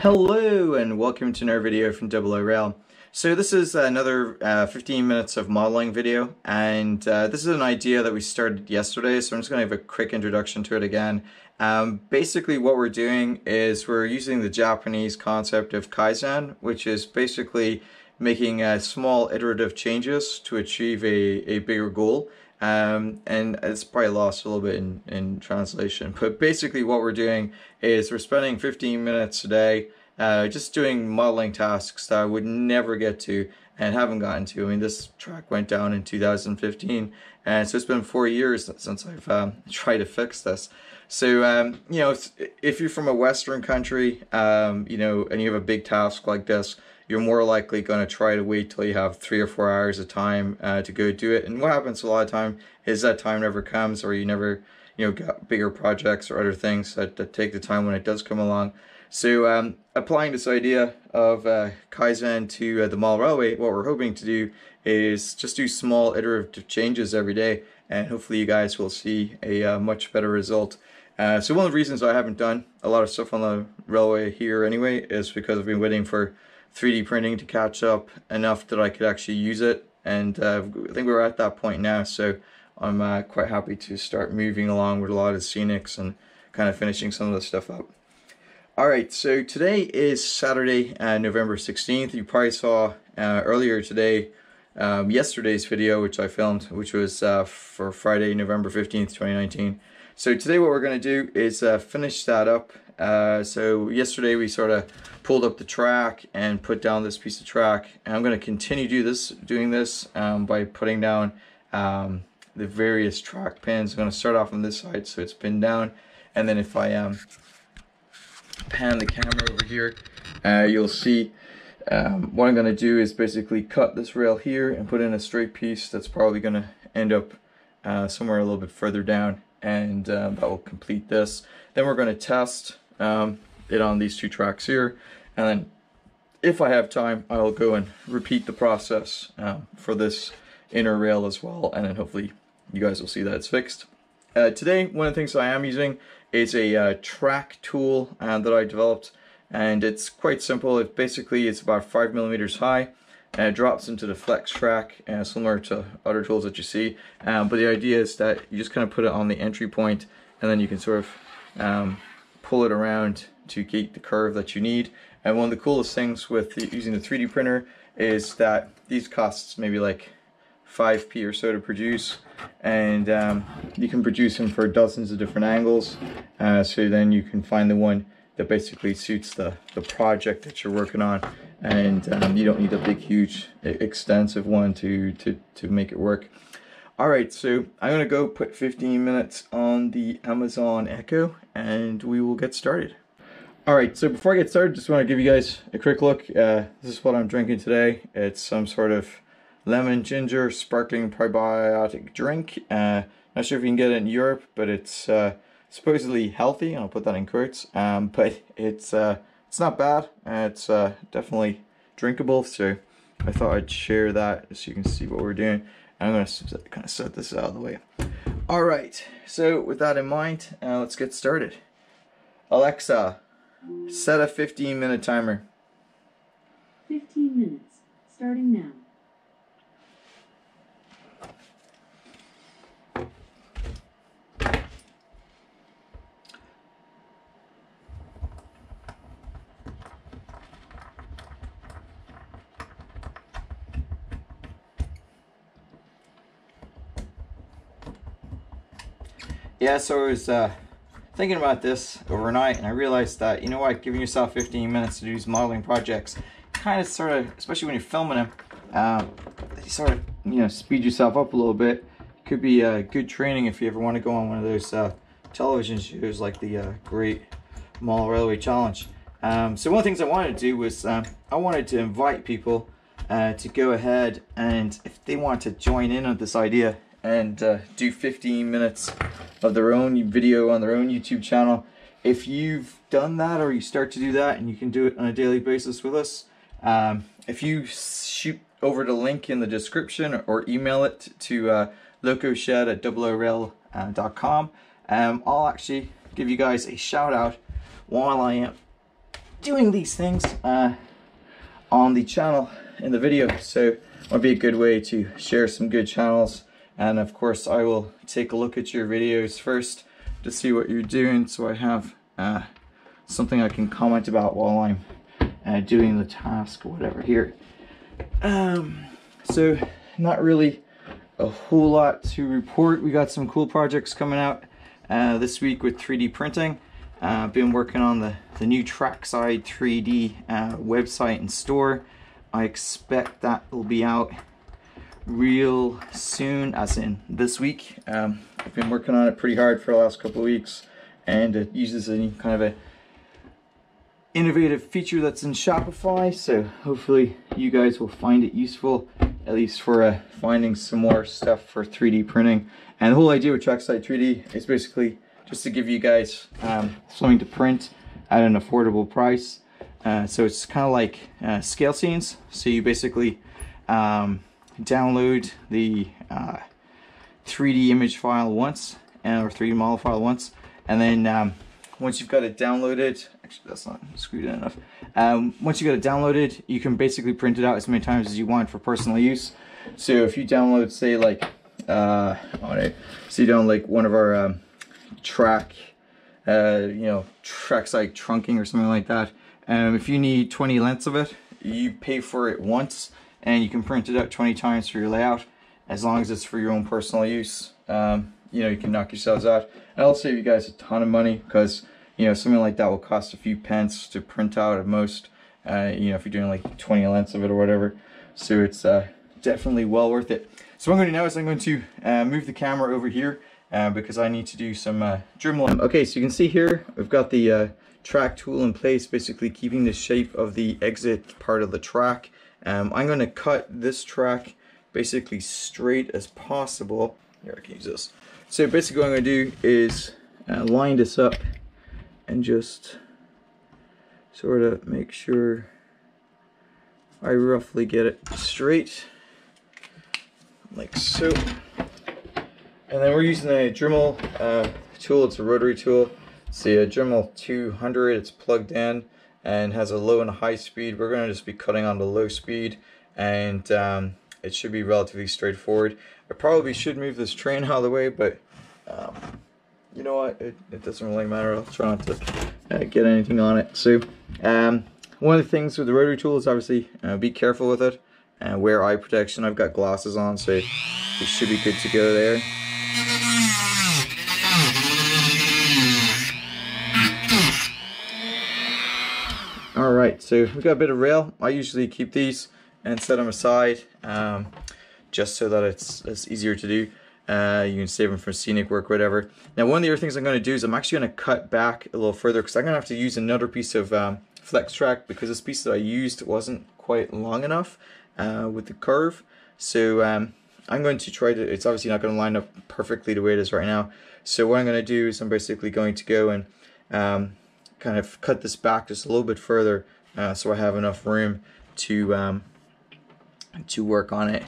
Hello and welcome to another video from oorail. So this is another 15 minutes of modeling video, and this is an idea that we started yesterday, so I'm just going to have a quick introduction to it again. Basically what we're doing is we're using the Japanese concept of Kaizen, which is basically making small iterative changes to achieve a bigger goal. And it's probably lost a little bit in translation, but basically what we're doing is we're spending 15 minutes a day just doing modeling tasks that I would never get to and haven't gotten to. I mean, this track went down in 2015, and so it's been 4 years since I've tried to fix this. So you know, if you're from a Western country, you know, and you have a big task like this, you're more likely going to try to wait till you have 3 or 4 hours of time to go do it. And what happens a lot of time is that time never comes, or you never, you know, got bigger projects or other things that take the time when it does come along. So applying this idea of Kaizen to the mall railway, what we're hoping to do is just do small iterative changes every day, and hopefully you guys will see a much better result. So one of the reasons I haven't done a lot of stuff on the railway here anyway is because I've been waiting for 3D printing to catch up enough that I could actually use it, and I think we're at that point now, so I'm quite happy to start moving along with a lot of scenics and kind of finishing some of the stuff up. Alright, so today is Saturday, November 16th. You probably saw earlier today yesterday's video, which I filmed, which was for Friday, November 15th, 2019. So today what we're going to do is finish that up. So yesterday we sort of pulled up the track and put down this piece of track, and I'm going to continue doing this by putting down the various track pins. I'm going to start off on this side so it's pinned down, and then if I pan the camera over here, you'll see what I'm going to do is basically cut this rail here and put in a straight piece that's probably going to end up somewhere a little bit further down, and that will complete this. Then we're going to test it on these two tracks here, and then if I have time I'll go and repeat the process for this inner rail as well, and then hopefully you guys will see that it's fixed. Today one of the things I am using is a track tool that I developed, and it's quite simple. It's about 5 millimeters high, and it drops into the flex track, similar to other tools that you see, but the idea is that you just kind of put it on the entry point, and then you can sort of pull it around to get the curve that you need. And one of the coolest things with using the 3D printer is that these costs maybe like 5p or so to produce, and you can produce them for dozens of different angles, so then you can find the one that basically suits the project that you're working on, and you don't need a big huge extensive one to make it work. Alright, so I'm gonna go put 15 minutes on the Amazon Echo and we will get started. Alright, so before I get started, just want to give you guys a quick look. This is what I'm drinking today. It's some sort of lemon ginger sparkling probiotic drink. Not sure if you can get it in Europe, but it's supposedly healthy, and I'll put that in quotes. But it's not bad. It's definitely drinkable, so I thought I'd share that so you can see what we're doing. I'm going to kind of set this out of the way. Alright, so with that in mind, let's get started. Alexa, set a 15-minute timer. 15 minutes, starting now. Yeah, so I was thinking about this overnight, and I realized that, you know what, giving yourself 15 minutes to do these modeling projects kind of sort of, especially when you're filming them, you sort of, you know, speed yourself up a little bit. Could be good training if you ever want to go on one of those television shows like the Great Mall Railway Challenge. So one of the things I wanted to do was I wanted to invite people to go ahead, and if they want to join in on this idea and do 15 minutes of their own video on their own YouTube channel. If you've done that, or you start to do that, and you can do it on a daily basis with us, if you shoot over the link in the description or email it to locoshed@oorail.com, I'll actually give you guys a shout out while I am doing these things on the channel in the video, so it would be a good way to share some good channels. And of course I will take a look at your videos first to see what you're doing, so I have something I can comment about while I'm doing the task or whatever here. So not really a whole lot to report. We got some cool projects coming out this week with 3D printing. I've been working on the new Trackside 3D website and store. I expect that will be out real soon, as in this week. I've been working on it pretty hard for the last couple of weeks, and it uses a kind of a innovative feature that's in Shopify, so hopefully you guys will find it useful, at least for finding some more stuff for 3D printing. And the whole idea with Trackside 3D is basically just to give you guys something to print at an affordable price. So it's kind of like scale scenes. So you basically download the 3D image file once, or 3D model file once, and then once you've got it downloaded, actually that's not screwed in enough. Once you got it downloaded, you can basically print it out as many times as you want for personal use. So if you download, say like, so you download like one of our Trackside trunking or something like that. If you need 20 lengths of it, you pay for it once, and you can print it out 20 times for your layout, as long as it's for your own personal use. You can knock yourselves out. And it'll save you guys a ton of money, because something like that will cost a few pence to print out at most. If you're doing like 20 lengths of it or whatever. So it's definitely well worth it. So what I'm going to do now is I'm going to move the camera over here because I need to do some Dremel. Okay, so you can see here we've got the track tool in place, basically keeping the shape of the exit part of the track. I'm going to cut this track basically straight as possible. Here, I can use this. So basically what I'm going to do is line this up and just sort of make sure I roughly get it straight, like so. And then we're using a Dremel tool. It's a rotary tool. It's a Dremel 200. It's plugged in and has a low and a high speed. We're going to just be cutting on the low speed, and it should be relatively straightforward. I probably should move this train out of the way, but you know what, it doesn't really matter. I'll try not to get anything on it. So one of the things with the rotary tool is obviously be careful with it and wear eye protection. I've got glasses on, so it should be good to go there. Alright, so we've got a bit of rail. I usually keep these and set them aside just so that it's easier to do. You can save them for scenic work, whatever. Now, one of the other things I'm going to do is I'm actually going to cut back a little further, because I'm going to have to use another piece of flex track, because this piece that I used wasn't quite long enough with the curve. So I'm going to try to, it's obviously not going to line up perfectly the way it is right now. So what I'm going to do is I'm basically going to go and kind of cut this back just a little bit further, so I have enough room to work on it.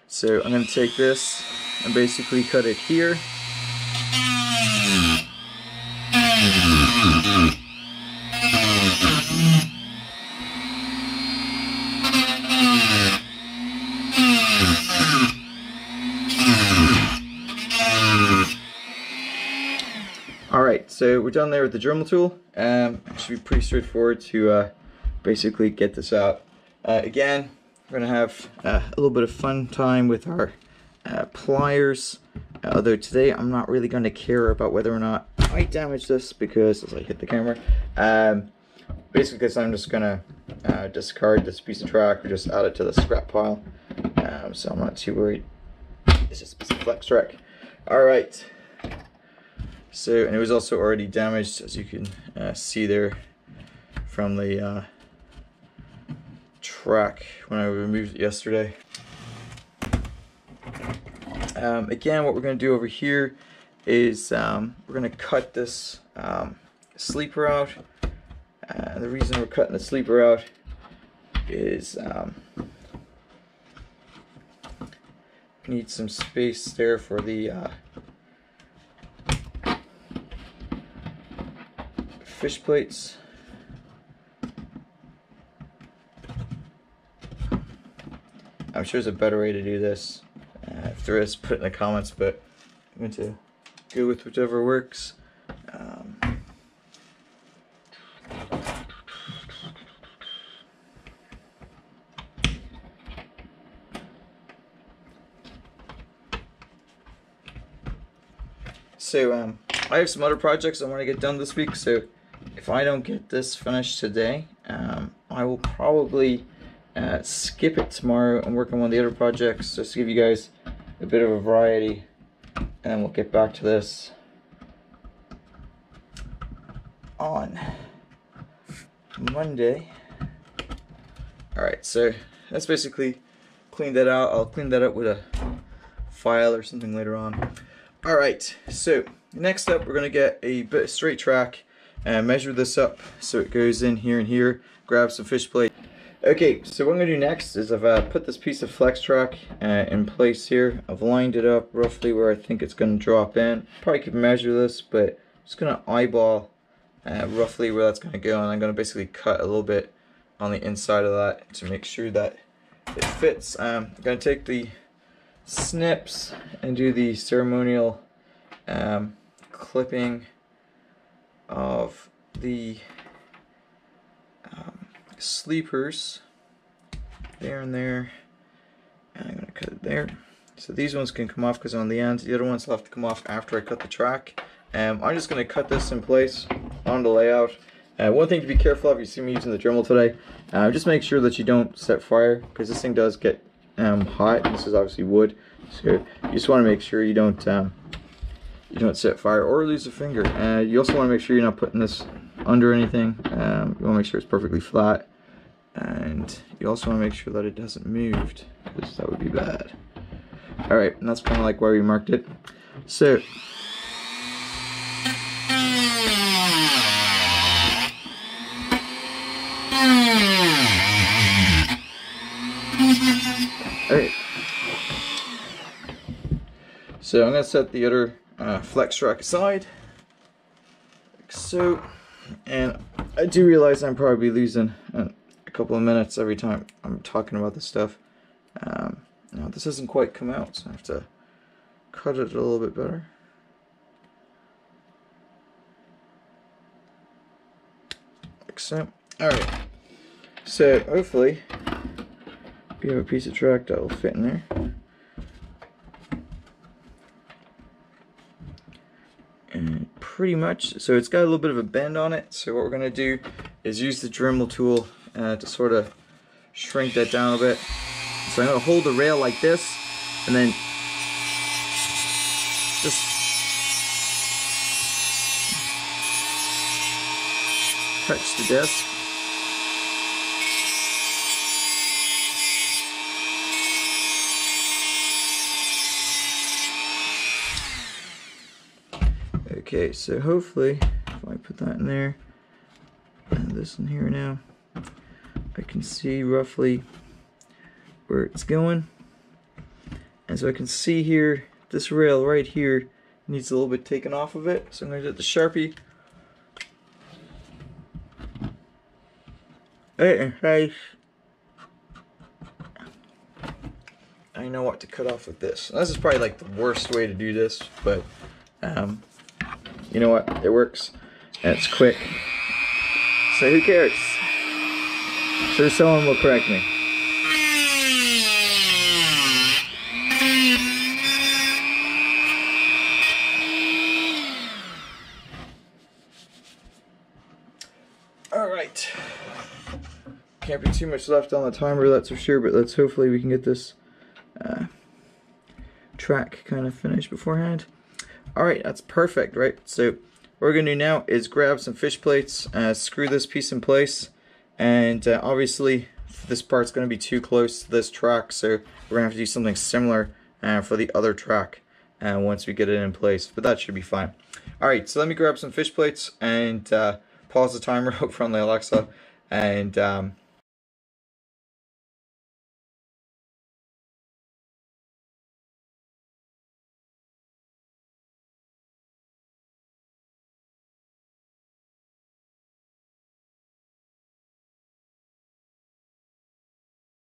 So I'm going to take this and basically cut it here. Alright, so we're done there with the Dremel tool. It should be pretty straightforward to basically get this out. Again, we're going to have a little bit of fun time with our pliers. Although today I'm not really going to care about whether or not I damage this, because as I hit the camera, basically because I'm just going to discard this piece of track or just add it to the scrap pile. So I'm not too worried. It's just a piece of flex track. Alright. So, and it was also already damaged, as you can see there from the track when I removed it yesterday. Again, what we're going to do over here is we're going to cut this sleeper out. The reason we're cutting the sleeper out is we need some space there for the fish plates. I'm sure there's a better way to do this. If there is, put it in the comments, but I'm going to go with whichever works. So I have some other projects I want to get done this week, so if I don't get this finished today, I will probably skip it tomorrow and work on one of the other projects just to give you guys a bit of a variety, and we'll get back to this on Monday. Alright, so that's basically cleaned that out. I'll clean that up with a file or something later on. Alright, so next up we're going to get a bit of straight track and measure this up so it goes in here and here, grab some fish plate. Okay, so what I'm going to do next is I've put this piece of flex track in place here. I've lined it up roughly where I think it's going to drop in. Probably could measure this, but I'm just going to eyeball roughly where that's going to go, and I'm going to basically cut a little bit on the inside of that to make sure that it fits. I'm going to take the snips and do the ceremonial clipping of the sleepers there and there, and I'm going to cut it there. So these ones can come off because on the ends, the other ones will have to come off after I cut the track. I'm just going to cut this in place on the layout. One thing to be careful of, you see me using the Dremel today, just make sure that you don't set fire, because this thing does get hot. This is obviously wood, so you just want to make sure you don't set fire or lose a finger. You also want to make sure you're not putting this under anything. You want to make sure it's perfectly flat, and you also want to make sure that it doesn't move, because that would be bad. Alright, and that's kind of like where we marked it. So alright, so I'm going to set the other flex track aside, like so, and I do realize I'm probably losing a couple of minutes every time I'm talking about this stuff. Now this hasn't quite come out, so I have to cut it a little bit better. Like so. Alright, so hopefully we have a piece of track that will fit in there. And pretty much, so it's got a little bit of a bend on it, so what we're going to do is use the Dremel tool to sort of shrink that down a bit. So I'm going to hold the rail like this, and then just touch the disc. Okay, so hopefully, if I put that in there, and this in here now, I can see roughly where it's going. And so I can see here, this rail right here needs a little bit taken off of it. So I'm going to get the Sharpie. I know what to cut off with this. This is probably like the worst way to do this, but you know what? It works, and it's quick. So who cares? Sure, someone will correct me. Alright. Can't be too much left on the timer, that's for sure, but let's hopefully we can get this track kind of finished beforehand. Alright, that's perfect, right? So what we're going to do now is grab some fish plates, screw this piece in place, and obviously this part's going to be too close to this track, so we're going to have to do something similar for the other track once we get it in place, but that should be fine. Alright, so let me grab some fish plates and pause the timer over on the Alexa, and